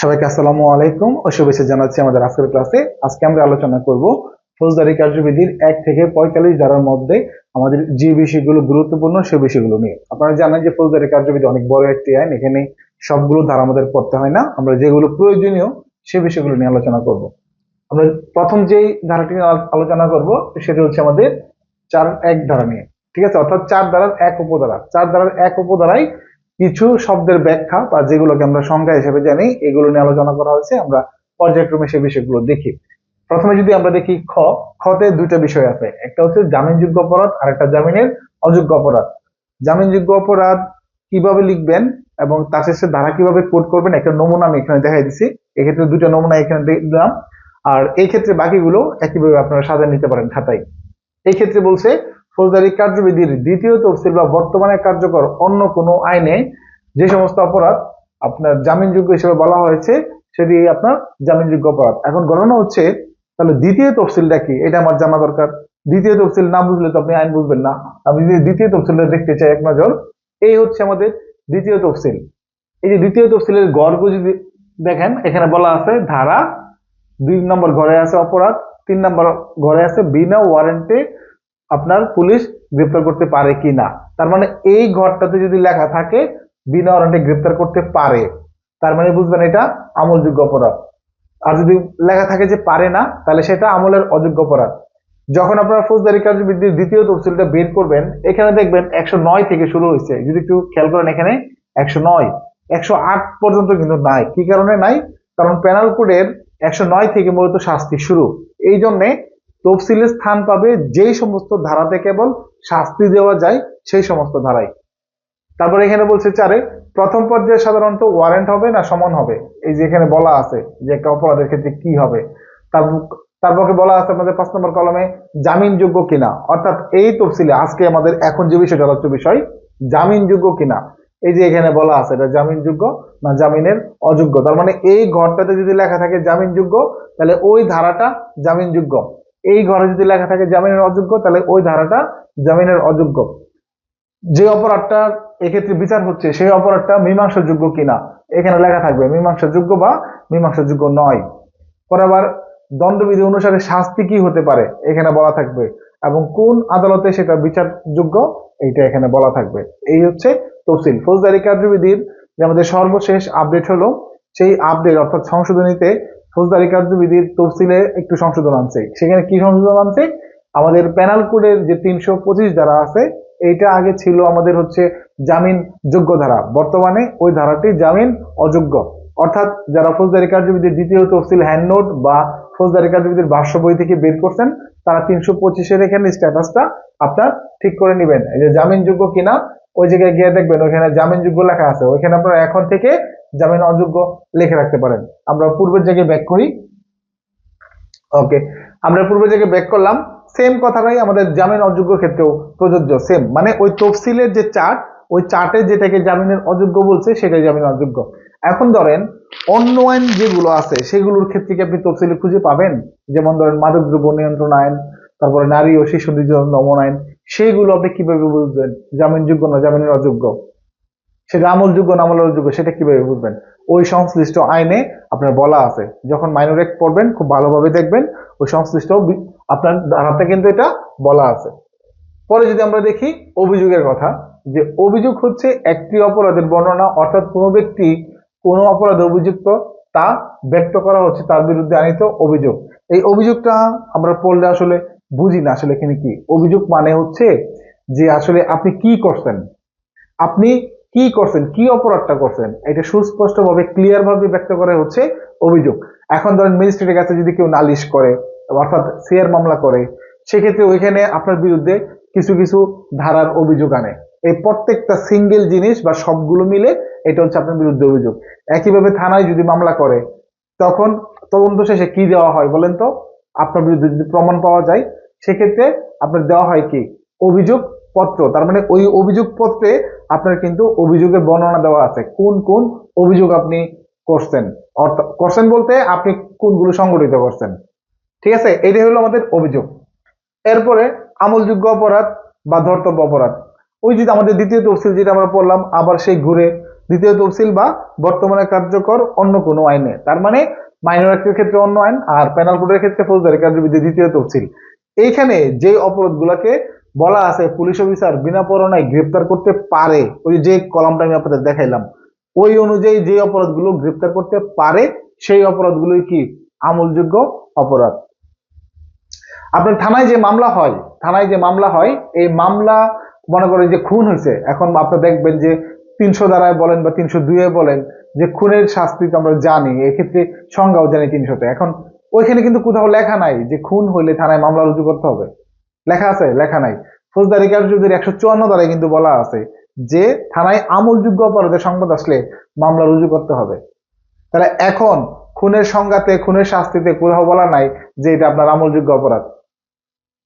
সবাইকে আসসালামু আলাইকুম ও শুভেচ্ছা জানাচ্ছি আমাদের আজকের ক্লাসে। আজকে আমরা আলোচনা করব ফৌজদারি কার্যবিধির 1 থেকে 45 ধারার মধ্যে আমাদের যে বিষয়গুলো গুরুত্বপূর্ণ সেই বিষয়গুলো নিয়ে। আপনারা জানেন যে ফৌজদারি কার্যবিধি অনেক বড় একটি আইন, এখানে সবগুলো ধারা আমাদের পড়তে হয় না, আমরা যেগুলো প্রয়োজনীয় সেই বিষয়গুলো নিয়ে আলোচনা করব। আমরা প্রথম যেই ধারাটি নিয়ে আলোচনা করব সেটা হচ্ছে আমাদের 4(1) ধারা নিয়ে, ঠিক আছে, অর্থাৎ 4 ধারার 1 উপধারা। 4 ধারার 1 উপধারায় কিছু শব্দের ব্যাখ্যা বা যেগুলোকে আমরা সংজ্ঞা হিসেবে জানি এগুলো নিয়ে আলোচনা করা হয়েছে। আমরা পর্যায়ক্রমে সেই বিষয়গুলো দেখি। প্রথমে যদি আমরা দেখি খতে দুইটা বিষয় আছে, একটা হচ্ছে জামিনযোগ্য অপরাধ আর একটা জামিনের অযোগ্য অপরাধ। জামিনযোগ্য অপরাধ কিভাবে লিখবেন এবং তার শেষে ধারা কিভাবে কোড করবেন একটা নমুনা আমি এখানে দেখাই দিচ্ছি। এক্ষেত্রে দুইটা নমুনা এখানে দিলাম, আর এই ক্ষেত্রে বাকিগুলো একইভাবে আপনারা সাজিয়ে নিতে পারেন খাতায়। এই ক্ষেত্রে বলছে ফৌজদারি কার্যবিধির দ্বিতীয় তফসিল বা বর্তমানে কার্যকর অন্য কোনো আইনে যে সমস্ত অপরাধ আপনার জামিনযোগ্য হিসেবে বলা হয়েছে সেটি আপনার জামিনযোগ্য অপরাধ। এখন গণনা হচ্ছে তাহলে দ্বিতীয় তফসিলটা কি, এটা আমার জানা দরকার। দ্বিতীয় তফসিল না বুঝলে তো আপনি আইন বুঝবেন না। আমি যদি দ্বিতীয় তফসিলটা দেখতে চাই এক নজর, এই হচ্ছে আমাদের দ্বিতীয় তফসিল। এই যে দ্বিতীয় তফসিলের গড় যদি দেখেন, এখানে বলা আছে ধারা 2 নম্বর ঘরে আছে অপরাধ, 3 নম্বর ঘরে আছে বিনা ওয়ারেন্টে আপনার পুলিশ গ্রেপ্তার করতে পারে কিনা। তার মানে এই ঘরটাতে যদি লেখা থাকে বিনা ওয়ারেন্টে গ্রেপ্তার করতে পারে, তার মানে বুঝবেন এটা আমলযোগ্য অপরাধ। আর যদি লেখা থাকে যে পারে না, তাহলে সেটা আমলের অযোগ্য অপরাধ। যখন আপনারা ফৌজদারি কার্যবিধির দ্বিতীয় তফসিলটা বের করবেন, এখানে দেখবেন 109 থেকে শুরু হয়েছে। যদি একটু খেয়াল করেন, এখানে 109, 108 পর্যন্ত কিন্তু নাই। কি কারণে নাই? কারণ পেনাল কোডের 109 থেকে মূলত শাস্তি শুরু। এই জন্যে তফসিলে স্থান পাবে যেই সমস্ত ধারাতে কেবল শাস্তি দেওয়া যায় সেই সমস্ত ধারায়। তারপরে এখানে বলছে 4-এ প্রথম পর্যায়ে সাধারণত ওয়ারেন্ট হবে না সমন হবে। এই যে এখানে বলা আছে যে একটা অপরাধের ক্ষেত্রে কি হবে, তারপরে বলা আছে আমাদের 5 নম্বর কলমে জামিনযোগ্য কিনা। অর্থাৎ এই তফসিলে আজকে আমাদের এখন যে বিষয়টা আলোচ্য বিষয় জামিনযোগ্য কিনা, এই যে এখানে বলা আছে এটা জামিনযোগ্য না জামিনের অযোগ্য। তার মানে এই ঘরটাতে যদি লেখা থাকে জামিনযোগ্য, তাহলে ওই ধারাটা জামিনযোগ্য। এই ঘরে যদি লেখা থাকে জামিনের অযোগ্য, তাহলে ওই ধারাটা জামিনের অযোগ্য। যে অপরাধটা এক্ষেত্রে বিচার হচ্ছে সেই অপরাধটা মীমাংসাযোগ্য কিনা, এখানে লেখা থাকবে মীমাংসাযোগ্য বা মীমাংসাযোগ্য নয়। পরে আবার দণ্ডবিধি অনুসারে শাস্তি কি হতে পারে এখানে বলা থাকবে, এবং কোন আদালতে সেটা বিচারযোগ্য এইটা এখানে বলা থাকবে। এই হচ্ছে তফসিল। ফৌজদারি কার্যবিধির যে আমাদের সর্বশেষ আপডেট হলো, সেই আপডেট অর্থাৎ সংশোধনীতে ফৌজদারি কার্যবিধির তফসিলে একটু সংশোধন আনছে। সেখানে কি সংশোধন আনছে? আমাদের পেনাল কোডের যে 325 ধারা আছে, এইটা আগে ছিল আমাদের হচ্ছে জামিন যোগ্য ধারা, বর্তমানে ওই ধারাটি জামিন অযোগ্য। অর্থাৎ যারা ফৌজদারি কার্যবিধির দ্বিতীয় তফসিল হ্যান্ড নোট বা ফৌজদারি কার্যবিধির ভাষ্য বই থেকে বের করছেন, তারা 325-এর এখানে স্ট্যাটাসটা আপনার ঠিক করে নেবেন। এই যে জামিনযোগ্য কিনা, ওই জায়গায় গিয়ে দেখবেন ওইখানে জামিনযোগ্য লেখা আছে, ওইখানে আপনারা এখন থেকে জামিন অযোগ্য লিখে রাখতে পারেন। আমরা পূর্বের জায়গায় ব্যাক করি। ওকে, আমরা পূর্বের জায়গায় ব্যাক করলাম। সেম কথাটাই আমাদের জামিন অযোগ্য ক্ষেত্রেও প্রযোজ্য। সেম মানে ওই তফসিলের যে চার্ট, ওই চার্টে যেটাকে জামিনের অযোগ্য বলছে সেটাই জামিন অযোগ্য। এখন ধরেন অন্য আইন যেগুলো আছে সেগুলোর ক্ষেত্রে কি আপনি তফসিলে খুঁজে পাবেন? যেমন ধরেন মাদকদ্রব্য নিয়ন্ত্রণ আইন, তারপরে নারী ও শিশু নির্যাতন দমন আইন, সেইগুলো আপনি কিভাবে বুঝবেন জামিনযোগ্য না জামিনের অযোগ্য, সেটা আমলযোগ্য না আমলের অযোগ্য, সেটা কিভাবে বুঝবেন? ওই সংশ্লিষ্ট আইনে আপনার বলা আছে। যখন মাইনর অ্যাক্ট পড়বেন খুব ভালোভাবে দেখবেন, ওই সংশ্লিষ্ট আপনার ধারাতে কিন্তু এটা বলা আছে। পরে যদি আমরা দেখি অভিযোগের কথা, যে অভিযোগ হচ্ছে একটি অপরাধের বর্ণনা, অর্থাৎ কোনো ব্যক্তি কোনো অপরাধে অভিযুক্ত তা ব্যক্ত করা হচ্ছে তার বিরুদ্ধে আনিত অভিযোগ। এই অভিযোগটা আমরা পড়লে আসলে বুঝি না আসলে এখানে কি অভিযোগ মানে হচ্ছে যে আসলে আপনি কি করছেন, আপনি কি করছেন, কি অপরাধটা করছেন, এটা সুস্পষ্টভাবে ক্লিয়ার ভাবে ব্যক্ত করা হচ্ছে অভিযোগ। এখন ধরেন ম্যাজিস্ট্রেটের কাছে যদি কেউ নালিশ করে অর্থাৎ সিআর মামলা করে, সেক্ষেত্রে ওইখানে আপনার বিরুদ্ধে কিছু কিছু ধারার অভিযোগ আনে। এই প্রত্যেকটা সিঙ্গেল জিনিস বা সবগুলো মিলে এটা হচ্ছে আপনার বিরুদ্ধে অভিযোগ। একইভাবে থানায় যদি মামলা করে, তখন তদন্ত শেষে কি দেওয়া হয় বলেন তো? আপনার বিরুদ্ধে যদি প্রমাণ পাওয়া যায়, সেক্ষেত্রে আপনার দেওয়া হয় কি অভিযোগ পত্র। তার মানে ওই অভিযোগ পত্রে আপনার কিন্তু অভিযোগের বর্ণনা দেওয়া আছে, কোন কোন অভিযোগ আপনি করছেন, অর্থাৎ করছেন বলতে আপনি কোনগুলো সংগঠিত করছেন। ঠিক আছে, এটাই হলো আমাদের অভিযোগ। এরপরে আমলযোগ্য অপরাধ বা ধর্তব্য অপরাধ, ওই যে আমাদের দ্বিতীয় তফসিল যেটা আমরা পড়লাম, আবার সেই ঘুরে দ্বিতীয় তফসিল বা বর্তমানে কার্যকর অন্য কোনো আইনে। তার মানে মাইনর অ্যাক্টের ক্ষেত্রে অন্য আইন, আর পেনাল কোডের ক্ষেত্রে ফৌজদারি কার্যবিধি দ্বিতীয় তফসিল। এইখানে যে অপরাধগুলোকে বলা আছে পুলিশ অফিসার বিনা পরোয়ানায় গ্রেপ্তার করতে পারে, ওই যে কলামটা আমি আপনাদের দেখাইলাম, ওই অনুযায়ী যে অপরাধগুলো গ্রেপ্তার করতে পারে সেই অপরাধগুলোই কি আমলযোগ্য অপরাধ। আপনার থানায় যে মামলা হয় এই মামলা, মনে করেন যে খুন হয়েছে, এখন আপনি দেখবেন যে 300 ধারায় বলেন বা 302 বলেন যে খুনের শাস্তি তো আমরা জানি, এক্ষেত্রে সংজ্ঞাও জানি 300-তে। এখন ওইখানে কিন্তু কোথাও লেখা নাই যে খুন হইলে থানায় মামলা রুজু করতে হবে। লেখা আছে? লেখা নাই। ফৌজদারি কার্যবিধির 154 ধারায় কিন্তু বলা আছে যে থানায় আমলযোগ্য অপরাধের সংবাদ আসলে মামলা রুজু করতে হবে। তাহলে এখন খুনের সংজ্ঞাতে, খুনের শাস্তিতে কোথাও বলা নাই যে এটা আপনার আমলযোগ্য অপরাধ।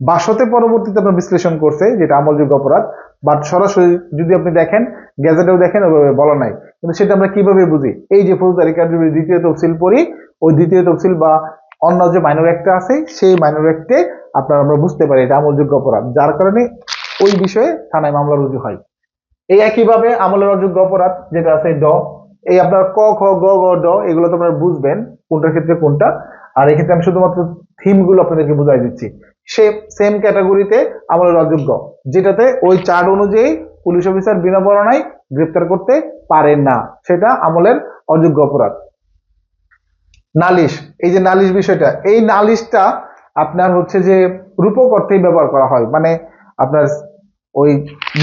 বাসতে পরবর্তীতে আপনার বিশ্লেষণ করছে যেটা আমলযোগ্য অপরাধ, বাট সরাসরি যদি আপনি দেখেন, গ্যাজেটেও দেখেন, ওইভাবে বলা নাই। কিন্তু সেটা আমরা কিভাবে বুঝি? এই যে ফৌজদারি কার্যবিধি দ্বিতীয় তফসিল পড়ি, ওই দ্বিতীয় তফসিল বা অন্য যে মাইনর অ্যাক্টটা আছে সেই মাইনর অ্যাক্টে আমরা বুঝতে পারি এটা আমলযোগ্য অপরাধ, যার কারণে ওই বিষয়ে থানায় মামলা রুজু হয়। এই একইভাবে আমলের অযোগ্য অপরাধ যেটা আছে ড, এই আপনার ক খ গ গ ড, এগুলো তো আপনারা বুঝবেন কোনটার ক্ষেত্রে কোনটা। আর এক্ষেত্রে আমি শুধুমাত্র থিম গুলো আপনাদেরকে বুঝাই দিচ্ছি। সেম ক্যাটাগরিতে আমলের অযোগ্য, যেটাতে ওই চার্ট অনুযায়ী পুলিশ অফিসার বিনা পরোয়ানায় গ্রেপ্তার করতে পারেন না, সেটা আমলের অযোগ্য অপরাধ। নালিশ, এই যে নালিশ বিষয়টা, এই নালিশটা আপনার হচ্ছে যে রূপক অর্থেই ব্যবহার করা হয়, মানে আপনার ওই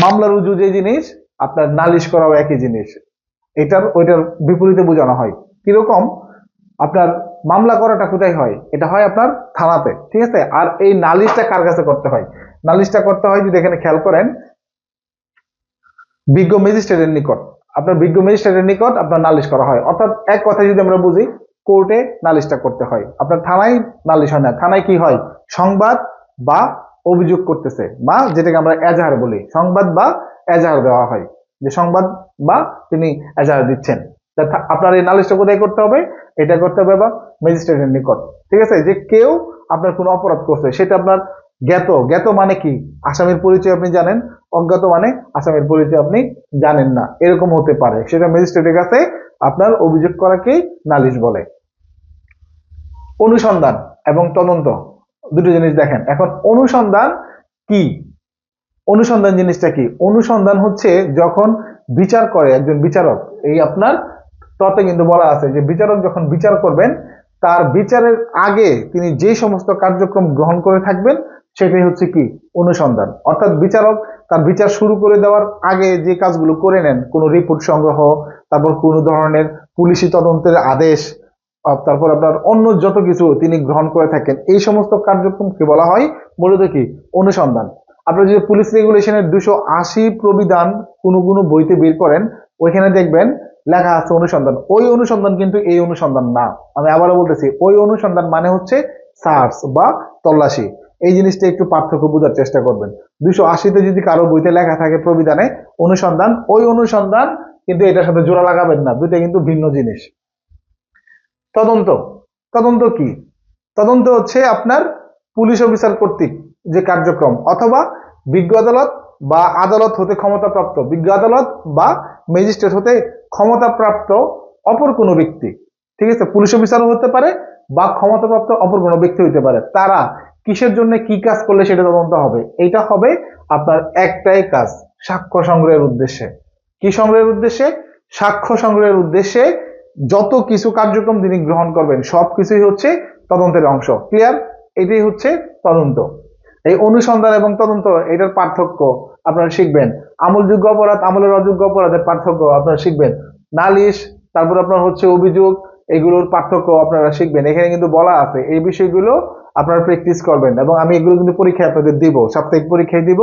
মামলা রুজু যে জিনিস, আপনার নালিশ করাও একই জিনিস, ওইটার বিপরীতে বোঝানো হয়। কিরকম? আপনার মামলা করাটা কোথায় হয়? এটা হয় আপনার থানাতে, ঠিক আছে। আর এই নালিশটা কার কাছে করতে হয়? নালিশটা করতে হয়, যদি এখানে খেয়াল করেন, বিজ্ঞ ম্যাজিস্ট্রেটের নিকট। আপনার বিজ্ঞ ম্যাজিস্ট্রেটের নিকট আপনার নালিশ করা হয়, অর্থাৎ এক কথায় যদি আমরা বুঝি, কোর্টে নালিশটা করতে হয়। আপনার থানায় নালিশ হয় না। থানায় কি হয়? সংবাদ বা অভিযোগ করতেছে, বা যেটাকে আমরা এজাহার বলি, সংবাদ বা এজাহার দেওয়া হয়, যে সংবাদ বা তিনি এজাহার দিচ্ছেন। আপনার এই নালিশটা কোথায় করতে হবে? এটা করতে হবে বা ম্যাজিস্ট্রেটের নিকট, ঠিক আছে। যে কেউ আপনার কোনো অপরাধ করছে, সেটা আপনার জ্ঞাত মানে কি? আসামির পরিচয় আপনি জানেন, অজ্ঞাত মানে আসামির পরিচয় আপনি জানেন না, এরকম হতে পারে। সেটা ম্যাজিস্ট্রেটের কাছে আপনার অভিযোগ করাকে নালিশ বলে। অনুসন্ধান এবং তদন্ত দুটো জিনিস দেখেন। এখন অনুসন্ধান কি? অনুসন্ধান জিনিসটা কি? অনুসন্ধান হচ্ছে যখন বিচার করে একজন বিচারক, এই আপনার ততে কিন্তু বলা আছে যে বিচারক যখন বিচার করবেন, তার বিচারের আগে তিনি যে সমস্ত কার্যক্রম গ্রহণ করে থাকবেন সেটাই হচ্ছে কি? অনুসন্ধান। অর্থাৎ বিচারক তার বিচার শুরু করে দেওয়ার আগে যে কাজগুলো করে নেন, কোনো রিপোর্ট সংগ্রহ, তারপর কোনো ধরনের পুলিশি তদন্তের আদেশ, তারপর আপনার অন্য যত কিছু তিনি গ্রহণ করে থাকেন, এই সমস্ত কার্যক্রমকে বলা হয় মূলত কি? অনুসন্ধান। আপনারা যদি পুলিশ রেগুলেশনের 280 প্রবিধান কোনো কোনো বইতে বের করেন, ওইখানে দেখবেন লেখা আছে অনুসন্ধান। ওই অনুসন্ধান কিন্তু এই অনুসন্ধান না। আমি আবারও বলতেছি, ওই অনুসন্ধান মানে হচ্ছে সার্চ বা তল্লাশি। এই জিনিসটা একটু পার্থক্য বোঝার চেষ্টা করবেন। 280-তে যদি কারো বইতে লেখা থাকে প্রবিধানে অনুসন্ধান, ওই অনুসন্ধান কিন্তু এটার সাথে জোড়া লাগাবেন না, দুইটা কিন্তু ভিন্ন জিনিস। তদন্ত, তদন্ত কি? তদন্ত হচ্ছে আপনার পুলিশ অফিসার কর্তৃক যে কার্যক্রম, অথবা বিজ্ঞ আদালত বা আদালত হতে ক্ষমতাপ্রাপ্ত, বিজ্ঞ আদালত বা ম্যাজিস্ট্রেট হতে ক্ষমতাপ্রাপ্ত অপর কোনো ব্যক্তি, ঠিক আছে, পুলিশ অফিসারও হতে পারে বা ক্ষমতাপ্রাপ্ত অপর কোনো ব্যক্তি হতে পারে, তারা কিসের জন্য কি কাজ করলে সেটা তদন্ত হবে। এটা হবে আপনার একটাই কাজ, সাক্ষ্য সংগ্রহের উদ্দেশ্যে। কি সংগ্রহের উদ্দেশ্যে? সাক্ষ্য সংগ্রহের উদ্দেশ্যে যত কিছু কার্যক্রম তিনি গ্রহণ করবেন সবকিছুই হচ্ছে তদন্তের অংশ। ক্লিয়ার? এটাই হচ্ছে তদন্ত। এই অনুসন্ধান এবং তদন্ত, এটার পার্থক্য আপনারা শিখবেন। আমলযোগ্য অপরাধ, আমলের অযোগ্য অপরাধের পার্থক্য আপনারা শিখবেন। নালিশ, তারপর আপনার হচ্ছে অভিযোগ, এগুলোর পার্থক্য আপনারা শিখবেন। এখানে কিন্তু বলা আছে, এই বিষয়গুলো আপনারা প্র্যাকটিস করবেন, এবং আমি এগুলো কিন্তু পরীক্ষায় আপনাদের দিব, সাপ্তাহিক পরীক্ষায় দিব।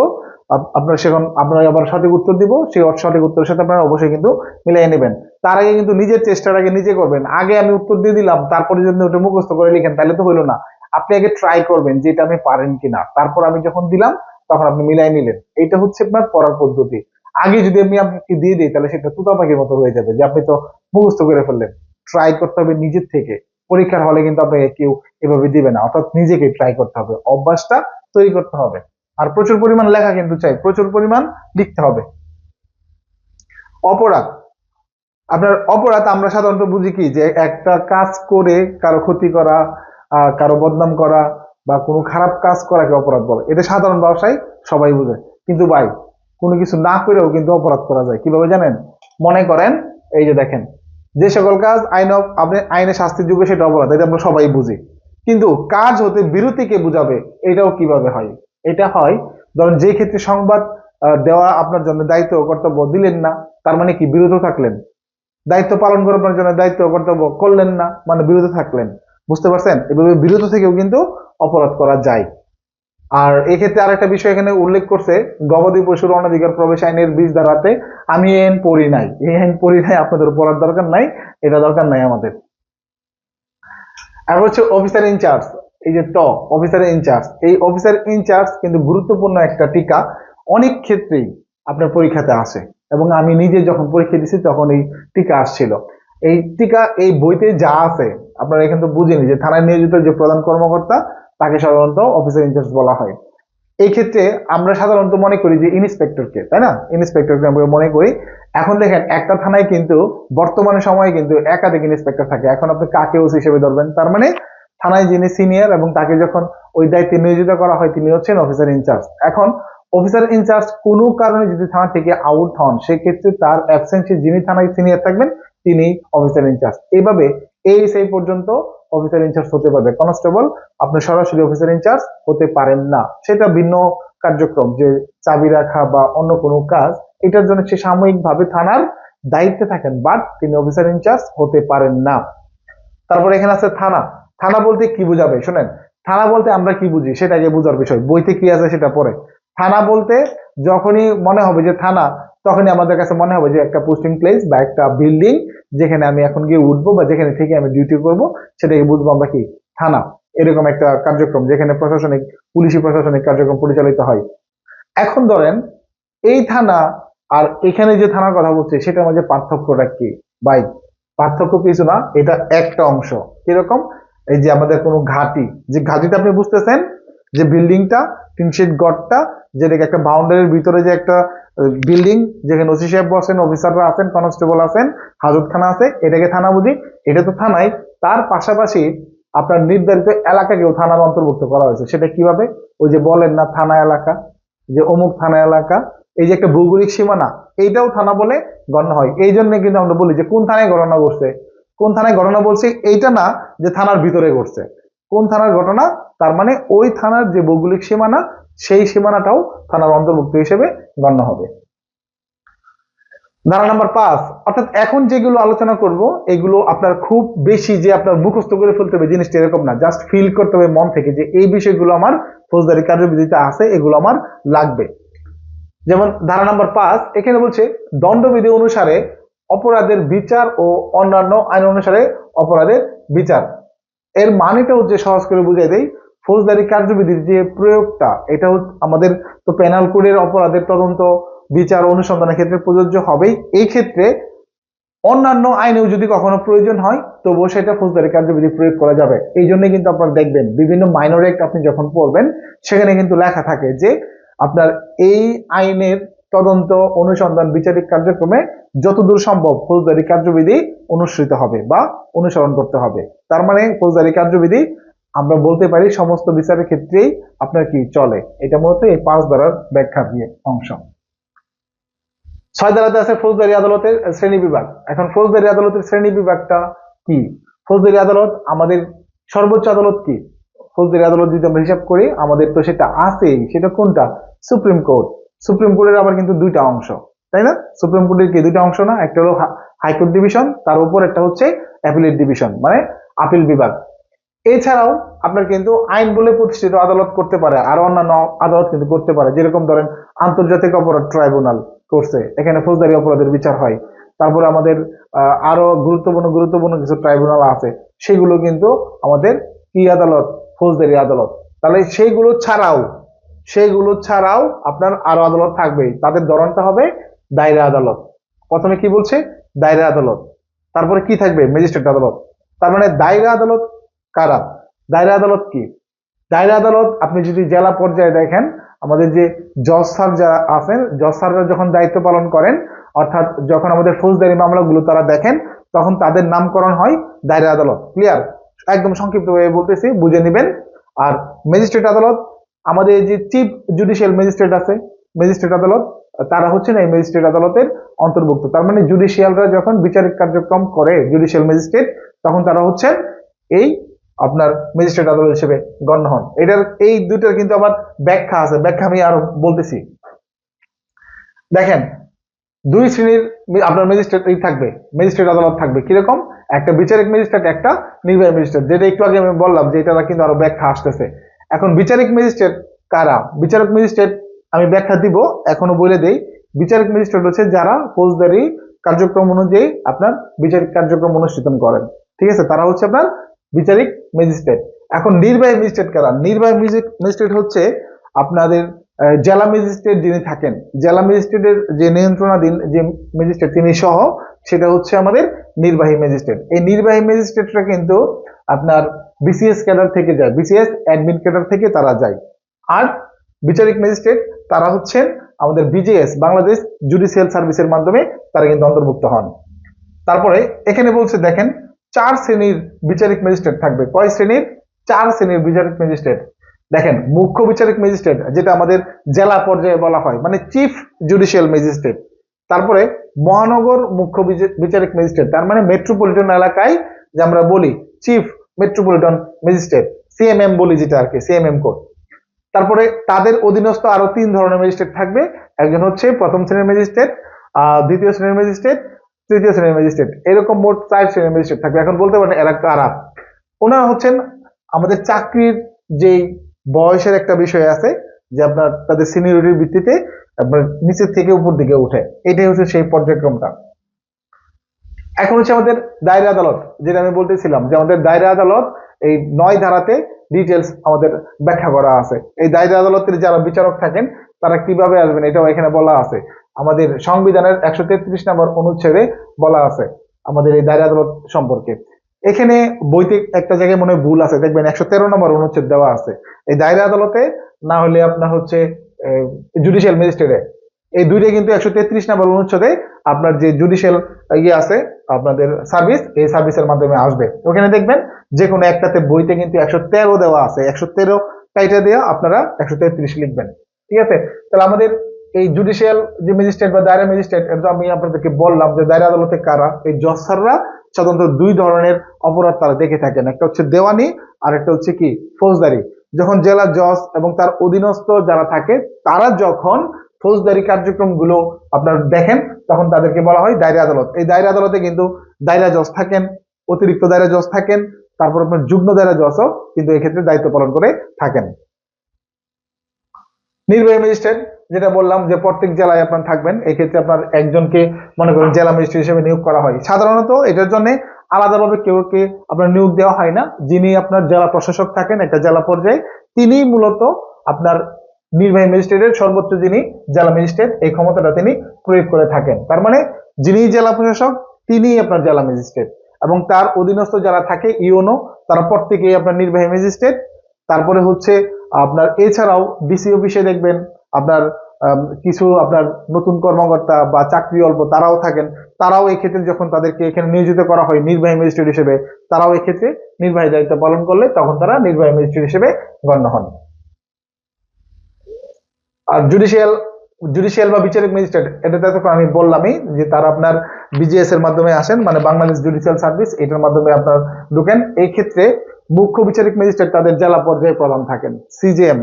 আপনারা সেখানে আপনারা আবার সঠিক উত্তর দিব, সেই সঠিক উত্তরের সাথে আপনারা অবশ্যই কিন্তু মিলিয়ে নেবেন। তার আগে কিন্তু নিজের চেষ্টার আগে নিজে করবেন। আগে আমি উত্তর দিয়ে দিলাম, তারপরে যদি ওটা মুখস্থ করে লিখেন তাহলে তো হইলো না। আপনি আগে ট্রাই করবেন যে এটা আমি পারেন কিনা, তারপর আমি যখন দিলাম তখন আপনি মিলাই নিলেন। এইটা হচ্ছে আপনার পড়ার পদ্ধতি। আগে যদি আমি আপনাকে দিয়ে দিই তাহলে সেটা তুতা পাখির মতো হয়ে যাবে, যে আপনি তো মুখস্থ করে ফেললেন। ট্রাই করতে হবে নিজের থেকে। পরীক্ষার হলে কিন্তু আপনাকে কেউ এভাবে দিবে না, অর্থাৎ নিজেকে ট্রাই করতে হবে, অভ্যাসটা তৈরি করতে হবে। আর প্রচুর পরিমাণ লেখা কিন্তু চাই, প্রচুর পরিমাণ লিখতে হবে। অপরাধ, আপনার অপরাধ আমরা সাধারণত বুঝি কি, যে একটা কাজ করে কারো ক্ষতি করা, কারো বদনাম করা বা কোনো খারাপ কাজ করাকে অপরাধ বলে, এটা সাধারণ ভাষায় সবাই বুঝে। কিন্তু ভাই, কোনো কিছু না করেও কিন্তু অপরাধ করা যায়। কিভাবে জানেন? মনে করেন, এই যে দেখেন, যে সকল কাজ আপনি আইনে শাস্তির যোগ্য সেটা অপরাধ, এটা আমরা সবাই বুঝি। কিন্তু কাজ হতে বিরতিকে বুঝাবে, এটাও কিভাবে হয়? এটা হয়, ধরেন যে ক্ষেত্রে সংবাদ দেওয়া আপনার জন্য দায়িত্ব ও কর্তব্য দিলেন না, তার মানে কি বিরত থাকলেন। দায়িত্ব পালন করার জন্য দায়িত্ব ও কর্তব্য করলেন না, মানে বিরত থাকলেন। বুঝতে পারছেন? এভাবে বিরত থেকেও কিন্তু অপরাধ করা যায়। আর এক্ষেত্রে আরেকটা বিষয় এখানে উল্লেখ করছে, গবাদি পশুর অনধিকার প্রবেশ আইনের 20 ধারাতে। আমি এই আইন পড়ি নাই, এই আইন পড়ি নাই, আপনাদের পড়ার দরকার নাই, এটা দরকার নাই আমাদের। আর হচ্ছে অফিসার ইনচার্জ, এই যে অফিসার ইনচার্জ, এই অফিসার ইনচার্জ কিন্তু গুরুত্বপূর্ণ একটা টিকা। অনেক ক্ষেত্রেই আপনার পরীক্ষাতে আসে, এবং আমি নিজে যখন পরীক্ষা দিছি তখন এই টিকা আসছিল। এই টিকা এই বইতে যা আছে আপনারা এখানে তো বুঝেনি, যে থানায় নিয়োজিত যে প্রধান কর্মকর্তা তাকে সাধারণত অফিসার ইনচার্জ বলা হয়। এই ক্ষেত্রে আমরা সাধারণত মনে করি যে ইন্সপেক্টরকে, তাই না? ইন্সপেক্টরকে আমরা মনে করি। এখন দেখেন, একটা থানায় কিন্তু বর্তমানে সময়ে কিন্তু একাধিক ইন্সপেক্টর থাকে। এখন আপনি কাকে ওসি হিসেবে ধরবেন? তার মানে থানায় যিনি সিনিয়র এবং তাকে যখন ওই দায়িত্বে নিয়োজিত করা হয় তিনি হচ্ছেন অফিসার ইনচার্জ। এখন অফিসার ইনচার্জ কোনো কারণে যদি থানা থেকে আউট হন, সেক্ষেত্রে তার অ্যাবসেন্সে যিনি থানায় সিনিয়র থাকবেন তিনি অফিসার ইনচার্জ। এইভাবে এই পর্যন্ত অফিসার ইনচার্জ হতে পারবে। কনস্টেবল আপনি সরাসরি অফিসার ইনচার্জ হতে পারেন না, সেটা ভিন্ন কার্যক্রম, যে চাবি রাখা বা অন্য কোনো কাজ, এটার জন্য সে সাময়িকভাবে থানার দায়িত্বে থাকেন, বাট তিনি অফিসার ইনচার্জ হতে পারেন না। তারপরে এখানে আছে থানা। থানা বলতে কি বুঝাবে শোনেন। থানা বলতে আমরা কি বুঝি সেটা আগে বোঝার বিষয়, বইতে কি আছে সেটা পরে। থানা বলতে যখনই মনে হবে যে থানা, তখনই আমাদের কাছে মনে হবে যে একটা পোস্টিং প্লেস বা একটা বিল্ডিং, যেখানে আমি এখন গিয়ে উঠবো বা যেখানে থেকে আমি ডিউটি করব, সেটাকে বুঝবো আমরা কি, থানা। এরকম একটা কার্যক্রম যেখানে প্রশাসনিক, পুলিশি প্রশাসনিক কার্যক্রম পরিচালিত হয়। এখন ধরেন, এই থানা আর এখানে যে থানার কথা বলছে সেটার মাঝে পার্থক্যটা কি? ভাই, পার্থক্য কিছু না, এটা একটা অংশ। কিরকম? এই যে আমাদের কোনো ঘাঁটি, যে ঘাঁটিটা আপনি বুঝতেছেন, যে বিল্ডিংটা, টিনশেড গড়টা, যেটাকে একটা বাউন্ডারির ভিতরে যে একটা বিল্ডিং, যেখানে ওসি সাহেব বসেন, অফিসাররা আছেন, কনস্টেবল আছেন, হাজতখানা আছে, এটাকে থানা বুঝি। এটা তো থানাই, তার পাশাপাশি আপনার নির্ধারিত এলাকাকেও থানার অন্তর্ভুক্ত করা হয়েছে। সেটা কিভাবে? ওই যে বলেন না থানা এলাকা, যে অমুক থানা এলাকা, এই যে একটা ভৌগোলিক সীমানা, এইটাও থানা বলে গণ্য হয়। এই জন্য কিন্তু আমরা বলি যে কোন থানায় ঘটনা ঘটছে। কোন থানায় ঘটনা বলছি এইটা না যে থানার ভিতরে ঘটছে, কোন থানার ঘটনা, তার মানে ওই থানার যে ভৌগোলিক সীমানা, সেই সীমানাটাও থানার অন্তর্ভুক্ত হিসেবে গণ্য হবে। ধারা নাম্বার 5, অর্থাৎ এখন যেগুলো আলোচনা করব এগুলো আপনার খুব বেশি যে আপনার মুখস্থ করে ফেলতে হবে জিনিসটা এরকম না, জাস্ট ফিল করতে হবে মন থেকে যে এই বিষয়গুলো আমার ফৌজদারি কার্যবিধিতে আছে, এগুলো আমার লাগবে। যেমন ধারা নাম্বার 5 এখানে বলছে দণ্ডবিধি অনুসারে অপরাধের বিচার ও অন্যান্য আইন অনুসারে অপরাধের বিচার। এর মানেটা হচ্ছে সহজ করে বুঝাই দেই, ফৌজদারি কার্যবিধির যে প্রয়োগটা, এটা আমাদের তো পেনাল কোডের অপরাধের তদন্ত, বিচার, অনুসন্ধানের ক্ষেত্রে প্রযোজ্য হবেই। এই ক্ষেত্রে অন্যান্য আইনেও যদি কখনো প্রয়োজন হয় তবুও সেটা ফৌজদারি কার্যবিধি প্রয়োগ করা যাবে। এই জন্য কিন্তু আপনারা দেখবেন বিভিন্ন মাইনর অ্যাক্ট আপনি যখন পড়বেন সেখানে কিন্তু লেখা থাকে যে আপনার এই আইনের তদন্ত, অনুসন্ধান, বিচারিক কার্যক্রমে যতদূর সম্ভব ফৌজদারি কার্যবিধি অনুসৃত হবে বা অনুসরণ করতে হবে। তার মানে ফৌজদারি কার্যবিধি আমরা বলতে পারি সমস্ত বিচারের ক্ষেত্রেই আপনার কি চলে। এটা মূলত এই 5 ধারার ব্যাখ্যা দিয়ে অংশ। 6 ধারাতে আছে ফৌজদারি আদালতের শ্রেণী বিভাগ। এখন ফৌজদারি আদালতের শ্রেণী বিভাগটা কি? ফৌজদারি আদালত আমাদের সর্বোচ্চ আদালত কি? ফৌজদারি আদালত যদি আমরা হিসাব করি আমাদের তো সেটা আছেই, সেটা কোনটা? Supreme court. সুপ্রিম কোর্টের আবার কিন্তু দুইটা অংশ, তাই না? সুপ্রিম কোর্টের কি দুইটা অংশ না? একটা হলো হাইকোর্ট ডিভিশন, তার উপর একটা হচ্ছে অ্যাপিলেট ডিভিশন, মানে আপিল বিভাগ। এছাড়াও আপনার কিন্তু আইন বলে প্রতিষ্ঠিত আদালত করতে পারে, আর অন্যান্য আদালত কিন্তু করতে পারে। যেরকম ধরেন আন্তর্জাতিক অপরাধ ট্রাইব্যুনাল করছে, এখানে ফৌজদারি অপরাধের বিচার হয়। তারপরে আমাদের আরো গুরুত্বপূর্ণ কিছু ট্রাইব্যুনাল আছে, সেগুলো কিন্তু আমাদের কি আদালত? ফৌজদারি আদালত। তাহলে সেগুলো ছাড়াও আপনার আরো আদালত থাকবেই, তাদের ধরনটা হবে দায়রা আদালত। প্রথমে কি বলছে? দায়রা আদালত। তারপরে কি থাকবে? ম্যাজিস্ট্রেট আদালত। তার মানে দায়রা আদালত কারা? দায়রা আদালত কি? দায়রা আদালত আপনি যদি জেলা পর্যায়ে দেখেন, আমাদের যে জজ স্যার যারা আছেন, জজ স্যাররা যখন দায়িত্ব পালন করেন, অর্থাৎ যখন আমাদের ফৌজদারি মামলাগুলো তারা দেখেন তখন তাদের নামকরণ হয় দায়রা আদালত। ক্লিয়ার? একদম সংক্ষিপ্তভাবে বলতেছি, বুঝে নেবেন। আর ম্যাজিস্ট্রেট আদালত, আমাদের যে চিফ জুডিশিয়াল ম্যাজিস্ট্রেট আছে, ম্যাজিস্ট্রেট আদালত, তারা হচ্ছেন এই ম্যাজিস্ট্রেট আদালতের অন্তর্ভুক্ত। তার মানে জুডিশিয়ালরা যখন বিচারিক কার্যক্রম করে, জুডিশিয়াল ম্যাজিস্ট্রেট, তখন তারা হচ্ছেন এই আপনার ম্যাজিস্ট্রেট আদালত হিসেবে গণ্য হন। এটার এই দুইটার কিন্তু আবার ব্যাখ্যা আছে, ব্যাখ্যা আমি আরো বলতেছি। দেখেন, দুই শ্রেণীর আপনার ম্যাজিস্ট্রেট থাকবে, ম্যাজিস্ট্রেট আদালত থাকবে। কিরকম? একটা বিচারিক ম্যাজিস্ট্রেট, একটা নির্বাহী ম্যাজিস্ট্রেট, যেটা একটু আগে আমি বললাম যে এটা কিন্তু আরো ব্যাখ্যা আসতেছে। এখন বিচারিক ম্যাজিস্ট্রেট কারা? বিচারক ম্যাজিস্ট্রেট আমি ব্যাখ্যা দিব, এখনো বলে দেই। বিচারিক ম্যাজিস্ট্রেট হচ্ছে যারা ফৌজদারি কার্যক্রম অনুযায়ী আপনার বিচারিক কার্যক্রম অনুষ্ঠিত করেন, ঠিক আছে? তারা হচ্ছে আপনার বিচারিক ম্যাজিস্ট্রেট। এখন নির্বাহী ম্যাজিস্ট্রেট কারা? নির্বাহী ম্যাজিস্ট্রেট হচ্ছে আপনাদের জেলা ম্যাজিস্ট্রেট যিনি থাকেন, জেলা ম্যাজিস্ট্রেটের যে নিয়ন্ত্রণাধীন যে ম্যাজিস্ট্রেট তিনি সহ, সেটা হচ্ছে আমাদের নির্বাহী ম্যাজিস্ট্রেট। এই নির্বাহী ম্যাজিস্ট্রেটরা কিন্তু আপনার বিসিএস ক্যাডার থেকে যায়, বিসিএস অ্যাডমিন ক্যাডার থেকে তারা যায়। আর বিচারিক ম্যাজিস্ট্রেট তারা হচ্ছেন আমাদের বিজেএস, বাংলাদেশ জুডিশিয়াল সার্ভিসের মাধ্যমে তারা কিন্তু অন্তর্ভুক্ত হন। তারপরে এখানে বলছে দেখেন, 4 শ্রেণীর বিচারিক ম্যাজিস্ট্রেট থাকবে। কয় শ্রেণীর? 4 শ্রেণীর বিচারিক ম্যাজিস্ট্রেট। দেখেন, মুখ্য বিচারিক ম্যাজিস্ট্রেট, যেটা আমাদের জেলা পর্যায়ে বলা হয়, মানে চিফ জুডিশিয়াল ম্যাজিস্ট্রেট। তারপরে মহানগর মুখ্য বিচারিক ম্যাজিস্ট্রেট, তার মানে মেট্রোপলিটন এলাকায় যে আমরা বলি চিফ মেট্রোপলিটন ম্যাজিস্ট্রেট, সিএমএম বলি যেটা আর কি, সিএমএম কোড। তারপরে তাদের অধীনস্থ আরো 3 ধরনের ম্যাজিস্ট্রেট থাকবে। একজন হচ্ছে প্রথম শ্রেণীর ম্যাজিস্ট্রেট, দ্বিতীয় শ্রেণীর ম্যাজিস্ট্রেট, তৃতীয় শ্রেণীর ম্যাজিস্ট্রেট, এরকম মোট 4 শ্রেণীর ম্যাজিস্ট্রেট থাকবে। এখন বলতে পারেন এরা কারা? ওনারা হচ্ছেন আমাদের চাকরির যে বয়সের একটা বিষয় আছে, যে আপনার তাদের সিনিয়রিটির ভিত্তিতে আপনার নিচের থেকে উপর দিকে উঠে, এটাই হচ্ছে সেই পর্যায়ক্রমটা। এখন হচ্ছে আমাদের দায়রা আদালত, যেটা আমি বলতেছিলাম যে আমাদের দায়রা আদালত এই 9 ধারাতে ডিটেলস আমাদের ব্যাখ্যা করা আছে। এই দায়রা আদালতের যারা বিচারক থাকেন তারা কিভাবে আসবেন এটাও এখানে বলা আছে। আমাদের সংবিধানের 133 নম্বর অনুচ্ছেদে বলা আছে আমাদের এই দায়রা আদালত সম্পর্কে। এখানে বইতে একটা জায়গায় মনে হয় ভুল আছে, দেখবেন 113 নম্বর অনুচ্ছেদ দেওয়া আছে। এই দায়রা আদালতে না হলে আপনার হচ্ছে জুডিশিয়াল ম্যাজিস্ট্রেটে, এই দুইটাই কিন্তু 133 নম্বর অনুচ্ছেদে আপনার যে জুডিশিয়াল ইয়ে আছে আপনাদের সার্ভিস, এই সার্ভিসের মাধ্যমে আসবে। ওখানে দেখবেন যে কোনো একটাতে বইতে কিন্তু 113 দেওয়া আছে, 113 কাইটা দেওয়া আপনারা 133 লিখবেন, ঠিক আছে? তাহলে আমাদের এই জুডিশিয়াল যে ম্যাজিস্ট্রেট বা দায়রা ম্যাজিস্ট্রেট, এটা আমি আপনাদেরকে বললাম যে দায়রা আদালতে কারা। এই জজ স্যাররা সাধারণত 2 ধরনের অপরাধ তারা দেখে থাকেন, একটা হচ্ছে দেওয়ানি আর একটা হচ্ছে কি ফৌজদারি। যখন জেলা জজ এবং তার অধীনস্থ যারা থাকে তারা যখন ফৌজদারি কার্যক্রমগুলো আপনার দেখেন, তখন তাদেরকে বলা হয় দায়রা আদালত। এই দায়রা আদালতে কিন্তু দায়রা জজ থাকেন, অতিরিক্ত দায়রা জজ থাকেন, তারপর আপনার যুগ্ম দায়রা জজও কিন্তু এক্ষেত্রে দায়িত্ব পালন করে থাকেন। নির্বাহী ম্যাজিস্ট্রেট, যেটা বললাম যে প্রত্যেক জেলায় আপনার থাকবেন, এই ক্ষেত্রে আপনার একজনকে মনে করেন জেলা ম্যাজিস্ট্রেট হিসেবে নিয়োগ করা হয়। সাধারণত এটার জন্য আলাদাভাবে কেউকে আপনার নিয়োগ দেওয়া হয় না। যিনি আপনার জেলা প্রশাসক থাকেন একটা জেলা পর্যায়ে, তিনি মূলত আপনার নির্বাহী ম্যাজিস্ট্রেটের সর্বোচ্চ যিনি জেলা ম্যাজিস্ট্রেট, এই ক্ষমতাটা তিনি প্রয়োগ করে থাকেন। তার মানে যিনি জেলা প্রশাসক তিনি আপনার জেলা ম্যাজিস্ট্রেট, এবং তার অধীনস্থ যারা থাকে ইউনো, তারা প্রত্যেকেই আপনার নির্বাহী ম্যাজিস্ট্রেট। তারপরে হচ্ছে আপনার এছাড়াও ডিসি অফিসে দেখবেন আপনার কিছু আপনার নতুন কর্মকর্তা বা চাকরি অল্প তারাও থাকেন, তারাও এই ক্ষেত্রে যখন তাদেরকে এখানে নিয়োজিত করা হয় নির্বাহী ম্যাজিস্ট্রেট হিসেবে, তারাও এই ক্ষেত্রে নির্বাহী দায়িত্ব পালন করলে তখন তারা নির্বাহী ম্যাজিস্ট্রেট হিসেবে গণ্য হন। আর জুডিশিয়াল বা বিচারিক ম্যাজিস্ট্রেট, এটা তো আমি বললামই যে তারা আপনার বিজিএস এর মাধ্যমে আসেন, মানে বাংলাদেশ জুডিশিয়াল সার্ভিস, এটার মাধ্যমে আপনার ঢুকেন। এই ক্ষেত্রে মুখ্য বিচারিক ম্যাজিস্ট্রেট তাদের জেলা পর্যায়ে প্রধান থাকেন, সিজিএম।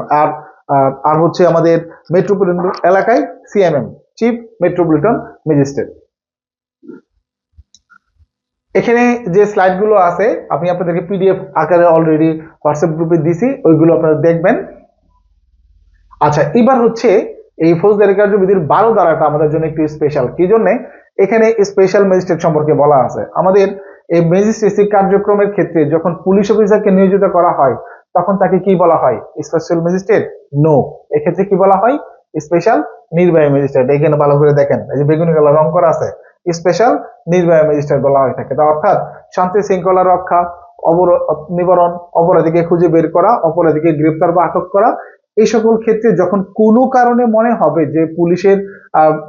আর হচ্ছে আমাদের মেট্রোপলিটন এলাকায় সিএমএম, চিফ মেট্রোপলিটন ম্যাজিস্ট্রেট। এখানে যে স্লাইড গুলো আছে আমি আপনাদেরকে পিডিএফ আকারে অলরেডি হোয়াটসঅ্যাপ গ্রুপে দিছি, ওইগুলো আপনারা দেখবেন। আচ্ছা, এবার হচ্ছে এই ফৌজদারি কার্যবিধির 12 ধারাটা আমাদের জন্য একটু স্পেশাল। কি জন্য? এখানে স্পেশাল ম্যাজিস্ট্রেট সম্পর্কে বলা আছে। আমাদের এই ম্যাজিস্ট্রেসি কার্যক্রমের ক্ষেত্রে যখন পুলিশ অফিসারকে নিয়োজিত করা হয় তখন তাকে কি বলা হয়? Special magistrate? নো, এক্ষেত্রে কি বলা হয়? স্পেশাল নির্বাহী ম্যাজিস্ট্রেট। এখানে ভালো করে দেখেন, এই যে বেগুনি কালার রং করা আছে, স্পেশাল নির্বাহী ম্যাজিস্ট্রেট বলা হয়ে থাকে। অর্থাৎ শান্তি শৃঙ্খলা রক্ষা, নিবারণ, অপরাধীকে খুঁজে বের করা, অপরাধীকে গ্রেপ্তার বা আটক করা, এই সকল ক্ষেত্রে যখন কোনো কারণে মনে হবে যে পুলিশের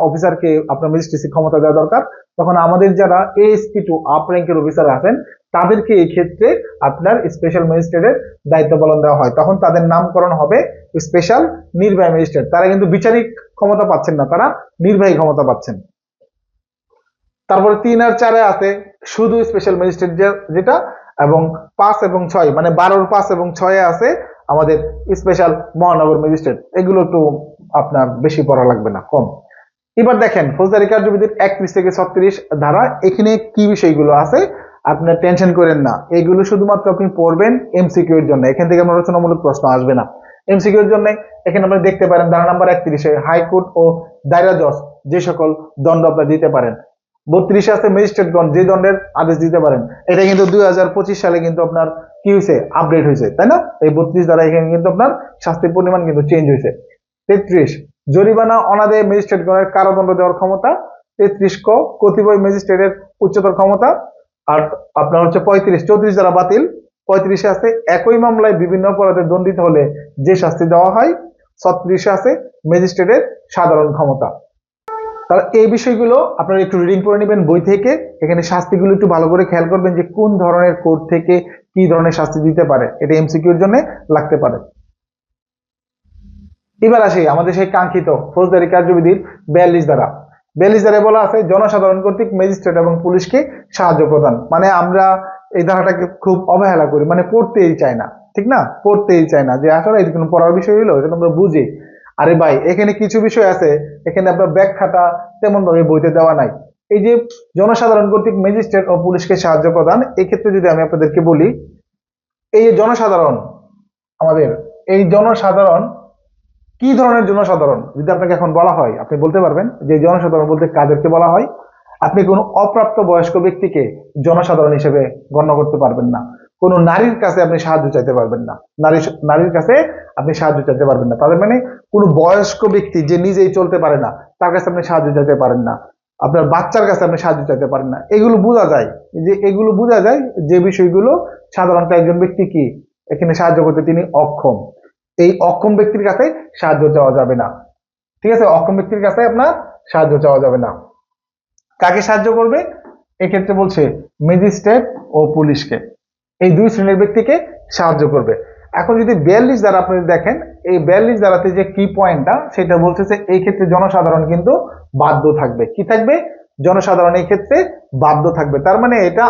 অফিসারকে আপনার ম্যাজিস্ট্রেসি ক্ষমতা দেওয়া দরকার, তখন আমাদের যারা এএসপি টু আপ র্যাঙ্কের অফিসার আছেন তাদেরকে এই ক্ষেত্রে আপনার স্পেশাল ম্যাজিস্ট্রেটের দায়িত্ব পালন দেওয়া হয়। তখন তাদের নামকরণ হবে স্পেশাল নির্বাহী ম্যাজিস্ট্রেট। তারা কিন্তু বিচারিক ক্ষমতা পাচ্ছেন না, তারা নির্বাহী ক্ষমতা পাচ্ছেন। তারপরে 3 আর 4 আছে শুধু স্পেশাল ম্যাজিস্ট্রেট যেটা, এবং 5 এবং 6 মানে 12 5 এবং 6 আছে আমাদের স্পেশাল মহানগর ম্যাজিস্ট্রেট। এগুলো একটু আপনার বেশি পড়া লাগবে না, কম। এবার দেখেন ফৌজদারি কার্যবিধির 31 থেকে 36 ধারা, এখানে কি বিষয়গুলো আছে আপনার টেনশন করেন না, এগুলো শুধুমাত্র আপনি পড়বেন এমসিকিউ এর জন্য। এখান থেকে আপনার রচনামূলক প্রশ্ন আসবে না। এমসিকিউ এর জন্য এখানে আপনি দেখতে পারেন ধারা নাম্বার 31 হাইকোর্ট ও দায়রা জজ যে সকল দণ্ড আপনারা দিতে পারেন। 32 আছে ম্যাজিস্ট্রেটগণ যে দণ্ডের আদেশ দিতে পারেন। এটা কিন্তু 2025 সালে কিন্তু আপনার কি হয়েছে, আপডেট হয়েছে, তাই না? এই 32 দ্বারা এখানে কিন্তু আপনার শাস্তির পরিমাণ কিন্তু চেঞ্জ হয়েছে। 33 জরিমানা অনাদায়ে ম্যাজিস্ট্রেটগণের কারাদণ্ড দেওয়ার ক্ষমতা। 33 ক কতিপয় ম্যাজিস্ট্রেটের উচ্চতর ক্ষমতা। আর আপনার হচ্ছে 34 দ্বারা বাতিল। 35 আছে একই মামলায় বিভিন্ন অপরাধে দণ্ডিত হলে যে শাস্তি দেওয়া হয়। 36 আছে ম্যাজিস্ট্রেটের সাধারণ ক্ষমতা। তাহলে এই বিষয়গুলো আপনারা একটু রিডিং করে নেবেন বই থেকে। এখানে শাস্তিগুলো একটু ভালো করে খেয়াল করবেন যে কোন ধরনের কোর্ট থেকে কি ধরনের শাস্তি দিতে পারে, এটা এমসিকিউ এর জন্য লাগতে পারে। এবার আসি আমাদের সেই কাঙ্ক্ষিত ফৌজদারি কার্যবিধির 42 ধারা। 42 ধারায় বলা আছে জনসাধারণ কর্তৃক ম্যাজিস্ট্রেট এবং পুলিশকে সাহায্য প্রদান। মানে আমরা এই ধারাটাকে খুব অবহেলা করি, মানে পড়তেই চাই না, ঠিক না? পড়তেই চাই না, যে আসলে এটা কোনো পড়ার বিষয় হলো, এটা আমরা বুঝি। আরে ভাই এখানে কিছু বিষয় আছে, এখানে আপনার ব্যাখ্যাটা তেমন ভাবে বইতে দেওয়া নাই। এই যে জনসাধারণ কর্তৃক ম্যাজিস্ট্রেট ও পুলিশকে সাহায্য প্রদান, এই ক্ষেত্রে যদি আমি আপনাদেরকে বলি, এই জনসাধারণ আমাদের এই জনসাধারণ কি ধরনের জনসাধারণ যদি আপনাকে এখন বলা হয়, আপনি বলতে পারবেন যে জনসাধারণ বলতে কাদেরকে বলা হয়? আপনি কোনো অপ্রাপ্ত বয়স্ক ব্যক্তিকে জনসাধারণ হিসেবে গণ্য করতে পারবেন না। কোনো নারীর কাছে আপনি সাহায্য চাইতে পারবেন না, নারীর কাছে আপনি সাহায্য চাইতে পারবেন না। তাদের মানে কোনো বয়স্ক ব্যক্তি যে নিজেই চলতে পারে না তার কাছে আপনি সাহায্য চাইতে পারেন না। আপনার বাচ্চার কাছে আপনি সাহায্য চাইতে পারেন না। এগুলো বোঝা যায়, যে এগুলো বোঝা যায় যে বিষয়গুলো সাধারণত একজন ব্যক্তি কি এখানে সাহায্য করতে তিনি অক্ষম। এই অক্ষম ব্যক্তির কাছে সাহায্য চাওয়া যাবে না, ঠিক আছে? অক্ষম ব্যক্তির কাছে আপনার সাহায্য চাওয়া যাবে না। কাকে সাহায্য করবে? এক্ষেত্রে বলছে ম্যাজিস্ট্রেট ও পুলিশকে, এই দুই শ্রেণীর ব্যক্তিকে সাহায্য করবে। এখন যদি 42 দ্বারা আপনি দেখেন, এই 42 দ্বারাতে যে কি পয়েন্টটা সেটা বলছে যে এই ক্ষেত্রে জনসাধারণ কিন্তু বাধ্য থাকবে। কি থাকবে? জনসাধারণ এই ক্ষেত্রে বাধ্য থাকবে। তার মানে এটা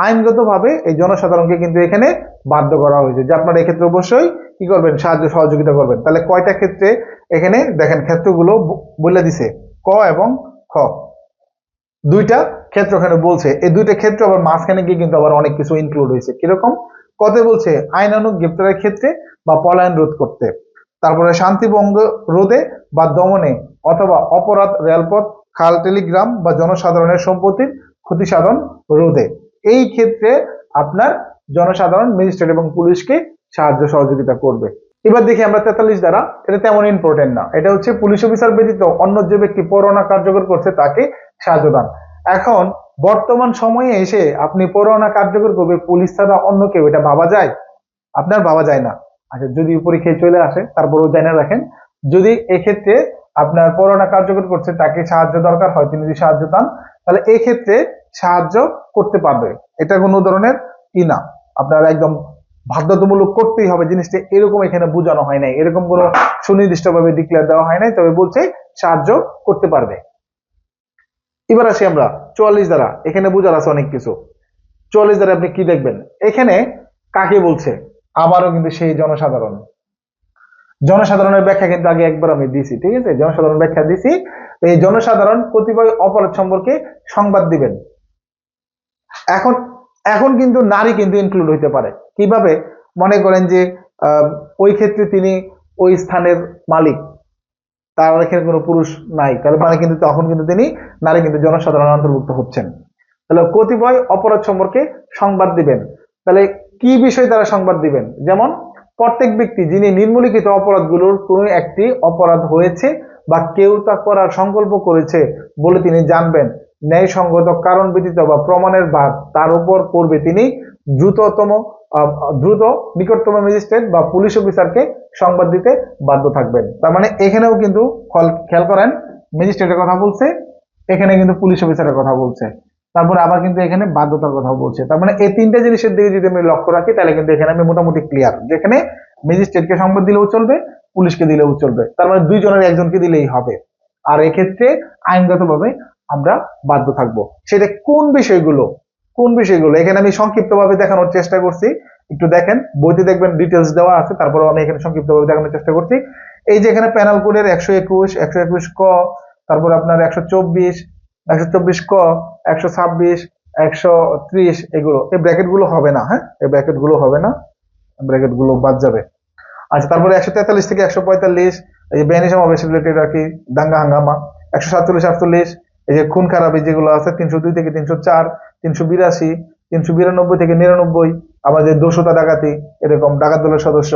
আইনগতভাবে এই জনসাধারণকে কিন্তু এখানে বাধ্য করা হয়েছে যে আপনারা এক্ষেত্রে অবশ্যই কি করবেন, সাহায্য সহযোগিতা করবেন। তাহলে কয়টা ক্ষেত্রে এখানে দেখেন ক্ষেত্রগুলো বলে দিছে, ক এবং খ, দুইটা ক্ষেত্র এখানে বলছে। এই দুইটা ক্ষেত্র আবার মাঝখানে গিয়ে কিন্তু আবার অনেক কিছু ইনক্লুড হয়েছে। কিরকম? কতে বলছে আইনানুগ গ্রেপ্তারের ক্ষেত্রে বা পলায়ন রোধ করতে, তারপরে শান্তিভঙ্গ রোধে বা দমনে, অথবা অপরাধ রেলপথ, খাল, টেলিগ্রাম বা জনসাধারণের সম্পত্তির ক্ষতি সাধন রোধে। এই ক্ষেত্রে আপনার জনসাধারণ ম্যাজিস্ট্রেট এবং পুলিশকে সাহায্য সহযোগিতা করবে। এবার দেখি আমরা 43 দ্বারা, এটা তেমন ইম্পর্টেন্ট না। এটা হচ্ছে পুলিশ অফিসার ব্যতীত অন্য যে ব্যক্তি পরোয়ানা কার্যকর করছে তাকে সাহায্য দান। এখন বর্তমান সময়ে এসে আপনি পরোয়ানা কার্যকর করবে পুলিশ ছাড়া অন্য কেউ, এটা ভাবা যায়? আপনার ভাবা যায় না। আচ্ছা যদি পরীক্ষায় চলে আসে তারপরেও জেনে রাখেন, যদি এক্ষেত্রে আপনার পরোয়ানা কার্যকর করছে তাকে সাহায্য দরকার হয়, তিনি যদি সাহায্য পান তাহলে এই ক্ষেত্রে সাহায্য করতে পারবে। এটা কোনো ধরনের কি না, আপনার একদম বাধ্যতামূলক করতেই হবে জিনিসটা এরকম এখানে বোঝানো হয় নাই, এরকম কোনো সুনির্দিষ্টভাবে ডিক্লেয়ার দেওয়া হয় নাই, তবে বলছে সাহায্য করতে পারবে। এবার আসি আমরা 44 দ্বারা, এখানে বোঝার আছে অনেক কিছু। 44 দ্বারা আপনি কি দেখবেন? এখানে কাকে বলছে? আবারও কিন্তু সেই জনসাধারণের ব্যাখ্যা কিন্তু আগে একবার আমি দিছি, ঠিক আছে? জনসাধারণ ব্যাখ্যা দিছি। এই জনসাধারণ কতিপয় অপরাধ সম্পর্কে সংবাদ দিবেন। এখন কিন্তু নারী কিন্তু ইনক্লুড হইতে পারে। কিভাবে? মনে করেন যে ওই ক্ষেত্রে তিনি ওই স্থানের মালিক, তার এখানে কোনো পুরুষ নাই, তার মানে কিন্তু তখন কিন্তু তিনি নারী, কিন্তু জনসাধারণ অন্তর্ভুক্ত হচ্ছেন। তাহলে কতিপয় অপরাধ সম্পর্কে সংবাদ দিবেন। তাহলে কি বিষয় তারা সংবাদ দিবেন? যেমন প্রত্যেক ব্যক্তি যিনি নিম্নলিখিত অপরাধগুলোর কোনো একটি অপরাধ হয়েছে বা কেউ তা করার সংকল্প করেছে বলে তিনি জানবেন, ন্যায়সঙ্গত কারণ ব্যতীত বা প্রমাণের ভার তার উপর পড়বে, তিনি দ্রুততম দ্রুত নিকটতম ম্যাজিস্ট্রেট বা পুলিশ অফিসারকে সংবাদ দিতে বাধ্য থাকবেন। তার মানে এখানেও কিন্তু খেয়াল করেন, ম্যাজিস্ট্রেটের কথা বলছে, এখানে কিন্তু পুলিশ অফিসারের কথা বলছে, তারপরে আবার কিন্তু এখানে বাধ্যতার কথা বলছে। তার মানে এই তিনটা জিনিসের দিকে যদি আমি লক্ষ্য রাখি তাহলে কিন্তু এখানে আমি মোটামুটি ক্লিয়ার, যেখানে ম্যাজিস্ট্রেটকে সংবাদ দিলেও চলবে, পুলিশকে দিলেও চলবে, তার মানে দুইজনের একজনকে দিলেই হবে। আর এক্ষেত্রে আইনগতভাবে আমরা বাধ্য থাকবো। সেটা কোন বিষয়গুলো, কোন বিষয়গুলো এখানে আমি সংক্ষিপ্তভাবে দেখানোর চেষ্টা করছি। একটু দেখেন, বইতে দেখবেন ডিটেলস দেওয়া আছে, তারপরেও আমি এখানে সংক্ষিপ্তভাবে দেখানোর চেষ্টা করছি। এই যে এখানে প্যানাল কোডের 121, 121 ক, তারপর আপনার 124, 124 ক, 126, 130, এগুলো এই ব্র্যাকেট গুলো হবে না। হ্যাঁ, এই ব্র্যাকেট গুলো হবে না, ব্র্যাকেট গুলো বাদ যাবে। আচ্ছা, তারপরে 143 থেকে 145, এই যে বেআইনি সমাবেশ রিলেটেড আর কি, দাঙ্গা হাঙ্গামা। 147, 48, এই যে খুন খারাপি যেগুলো আছে, 302 থেকে 304, 382, 392 থেকে 99, আবার যে দোষতা ডাকাতি, এরকম ডাকাত দলের সদস্য।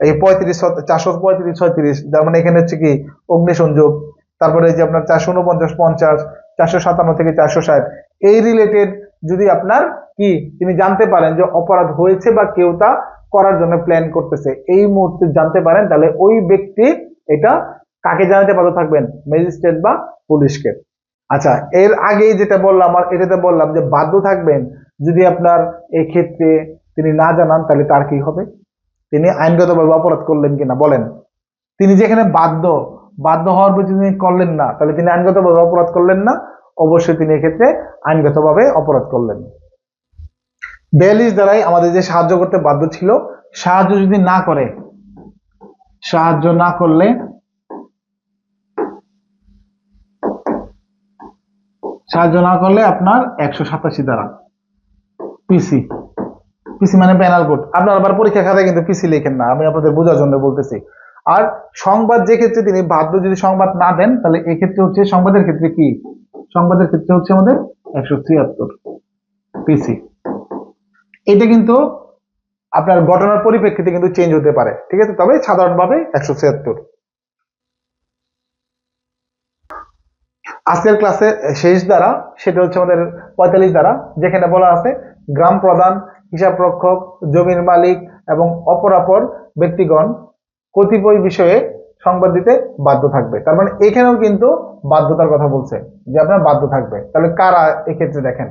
এই 35, 435, 36, যার মানে এখানে হচ্ছে কি অগ্নিসংযোগ। তারপরে এই যে আপনার 449, 50, 457 থেকে 460, এই রিলেটেড যদি আপনার কি তিনি জানতে পারেন যে অপরাধ হয়েছে বা কেউ তা করার জন্য প্ল্যান করতেছে, এই মুহূর্তে জানতে পারেন, তাহলে ওই ব্যক্তি এটা কাকে জানাতে বাধ্য থাকবেন? ম্যাজিস্ট্রেট বা পুলিশকে। আচ্ছা, এর আগেই যেটা বললাম, আর এটাতে বললাম যে বাধ্য থাকবেন যদি আপনার এই ক্ষেত্রে তিনি না জানান, তাহলে তার কি হবে? তিনি আইনগতভাবে অপরাধ করলেন কিনা বলেন। তিনি যেখানে বাধ্য, বাধ্য হওয়ার পর তিনি করলেন না, তাহলে তিনি আইনগতভাবে অপরাধ করলেন না, অবশ্যই তিনি এক্ষেত্রে আইনগতভাবে অপরাধ করলেন। 42 দ্বারাই আমাদের যে সাহায্য করতে বাধ্য ছিল, সাহায্য যদি না করে, সাহায্য না করলে, সাহায্য না করলে আপনার 187 দ্বারা পিসি, পিসি মানে প্যানাল কোড। আপনার আবার পরীক্ষা খাতায় কিন্তু পিসি লেখেন না, আমি আপনাদের বোঝার জন্য বলতেছি। আর সংবাদ যে ক্ষেত্রে তিনি বাধ্য যদি সংবাদ না দেন, তাহলে এক্ষেত্রে হচ্ছে সংবাদের ক্ষেত্রে কি, সংবাদের ক্ষেত্রে হচ্ছে আমাদের 173 পিসি। এটা কিন্তু আপনার ঘটনার পরিপ্রেক্ষিতে কিন্তু চেঞ্জ হতে পারে, ঠিক আছে, তবে সাধারণভাবে 176। আজকের ক্লাসে শেষ দ্বারা, সেটা হচ্ছে আমাদের 45 দ্বারা, যেখানে বলা আছে গ্রাম প্রধান, হিসাব রক্ষক, জমির মালিক এবং অপরাপর ব্যক্তিগণ কতিপয় বিষয়ে সংবাদ দিতে বাধ্য থাকবে। তার মানে এখানেও কিন্তু বাধ্যতার কথা বলছে যে আপনার বাধ্য থাকবে। তাহলে কারা এক্ষেত্রে দেখেন,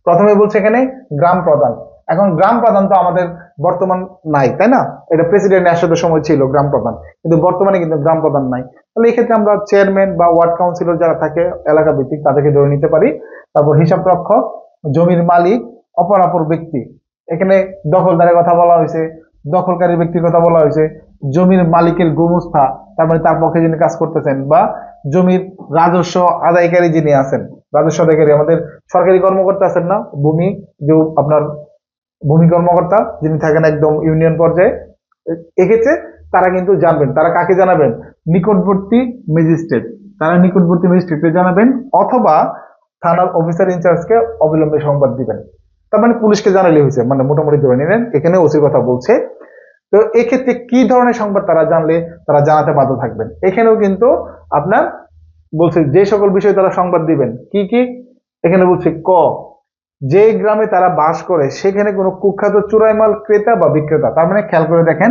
প্রথমে বলছে এখানে গ্রাম প্রধান। এখন গ্রাম প্রধান তো আমাদের বর্তমান নাই, তাই না? এটা প্রেসিডেন্ট এরশাদের সময় ছিল গ্রাম প্রধান, কিন্তু বর্তমানে কিন্তু গ্রাম প্রধান নাই। তাহলে এক্ষেত্রে আমরা চেয়ারম্যান বা ওয়ার্ড কাউন্সিলর যারা থাকে এলাকা ভিত্তিক, তাদেরকে ধরে নিতে পারি। তারপর হিসাব রক্ষক, জমির মালিক, অপরাপর ব্যক্তি, এখানে দখলদারের কথা বলা হয়েছে, দখলকারী ব্যক্তির কথা বলা হয়েছে, জমির মালিকের গোমস্থা, তার মানে তার পক্ষে যিনি কাজ করতেছেন, বা জমির রাজস্ব আদায়কারী যিনি আছেন, রাজস্ব আদায়কারী আমাদের সরকারি কর্মকর্তা আছেন না, ভূমি যে আপনার ভূমি কর্মকর্তা যিনি থাকেন একদম ইউনিয়ন পর্যায়ে, এক্ষেত্রে তারা কিন্তু জানবেন। তারা কাকে জানাবেন? নিকটবর্তী ম্যাজিস্ট্রেট, তারা নিকটবর্তী ম্যাজিস্ট্রেটকে জানাবেন, অথবা থানার অফিসার ইনচার্জকে অবিলম্বে সংবাদ দিবেন। তার মানে পুলিশকে জানালে হয়েছে, মানে মোটামুটি ধরে নিলেন এখানে ওসির কথা বলছে। তো এক্ষেত্রে কি ধরনের সংবাদ তারা জানলে তারা জানাতে বাধ্য থাকবেন, এখানেও কিন্তু আপনার বলছে যে সকল বিষয়ে তারা সংবাদ দিবেন। কি কি এখানে বলছে? ক, যে গ্রামে তারা বাস করে সেখানে কোনো কুখ্যাত চোরাই মাল ক্রেতা বা বিক্রেতা, তার মানে খেয়াল করে দেখেন,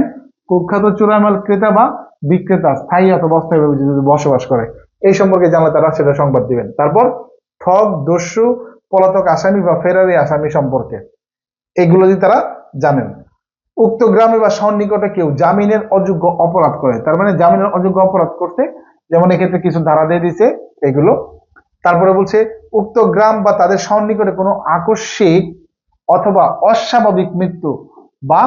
কুখ্যাত চোরাই মাল ক্রেতা বা বিক্রেতা স্থায়ী অথবা অস্থায়ীভাবে যদি বসবাস করে, এই সম্পর্কে জানলে তারা সেটা সংবাদ দিবেন। তারপর ঠক, দস্যু, পলাতক আসামি বা ফেরারি আসামি সম্পর্কে, এগুলো যদি তারা জানেন। উক্ত গ্রামে বা সন্নিকটে কেউ জামিনের অযোগ্য অপরাধ করে, তার মানে জামিনের অযোগ্য অপরাধ করতে, যেমন এক্ষেত্রে কিছু ধারা দিয়ে দিছে এগুলো। তারপরে বলছে উক্ত গ্রাম বা তাদের সন্নিকটে কোনো আকস্মিক অথবা অস্বাভাবিক মৃত্যু বা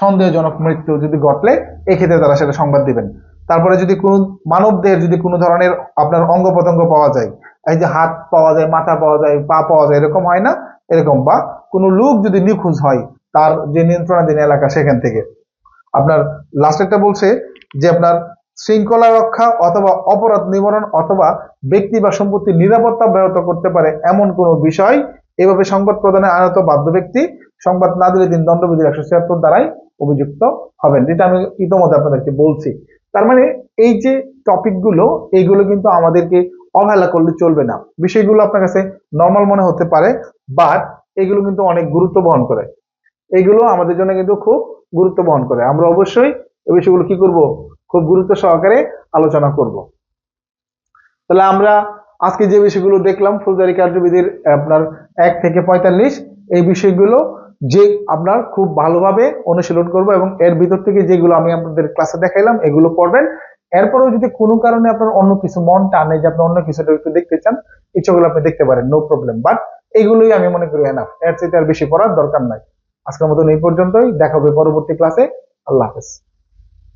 সন্দেহজনক মৃত্যু যদি ঘটলে এক্ষেত্রে তারা সেটা সংবাদ দিবেন। তারপরে যদি কোনো মানবদেহের যদি কোনো ধরনের আপনার অঙ্গ প্রত্যঙ্গ পাওয়া যায়, এই যে হাত পাওয়া যায়, মাথা পাওয়া যায়, পা পাওয়া যায়, এরকম হয় না, এরকম, বা কোনো লোক যদি নিখোঁজ হয় তার যে নিয়ন্ত্রণাধীন এলাকা সেখান থেকে। আপনার লাস্টেরটা বলছে যে আপনার শৃঙ্খলা রক্ষা অথবা অপরাধ নিবারণ অথবা ব্যক্তি বা সম্পত্তির নিরাপত্তা ব্যাহত করতে পারে এমন কোন বিষয় এভাবে সংবাদ প্রদানে আনত বাধ্য ব্যক্তি সংবাদ না দিলে তিনি দণ্ডবিধির 176 দ্বারাই অভিযুক্ত হবেন, যেটা আমি ইতিমধ্যে আপনাদেরকে বলছি। তার মানে এই যে টপিক গুলো, এইগুলো কিন্তু আমাদেরকে অবহেলা করলে চলবে না। বিষয়গুলো আপনার কাছে নর্মাল মনে হতে পারে, বাট এগুলো কিন্তু অনেক গুরুত্ব বহন করে। এইগুলো আমাদের জন্য কিন্তু খুব গুরুত্ব বহন করে। আমরা অবশ্যই এই বিষয়গুলো কি করব, খুব গুরুত্ব সহকারে আলোচনা করব। তাহলে আমরা আজকে যে বিষয়গুলো দেখলাম ফৌজদারি কার্যবিধির আপনার 1 থেকে 45, এই বিষয়গুলো যে আপনার খুব ভালোভাবে অনুশীলন করব এবং এর ভিতর থেকে যেগুলো আমি আপনাদের ক্লাসে দেখাইলাম এগুলো পড়বেন। এরপরেও যদি কোনো কারণে আপনার অন্য কিছু মন টানে যে আপনি অন্য কিছুটা একটু দেখতে চান, ইচ্ছাগুলো আপনি দেখতে পারেন, নো প্রবলেম, বাট এগুলোই আমি মনে করি এনাফ, এর চাইতে আর বেশি পড়ার দরকার নাই। আজকের মতন এই পর্যন্তই, দেখা হবে পরবর্তী ক্লাসে। আল্লাহ হাফেজ।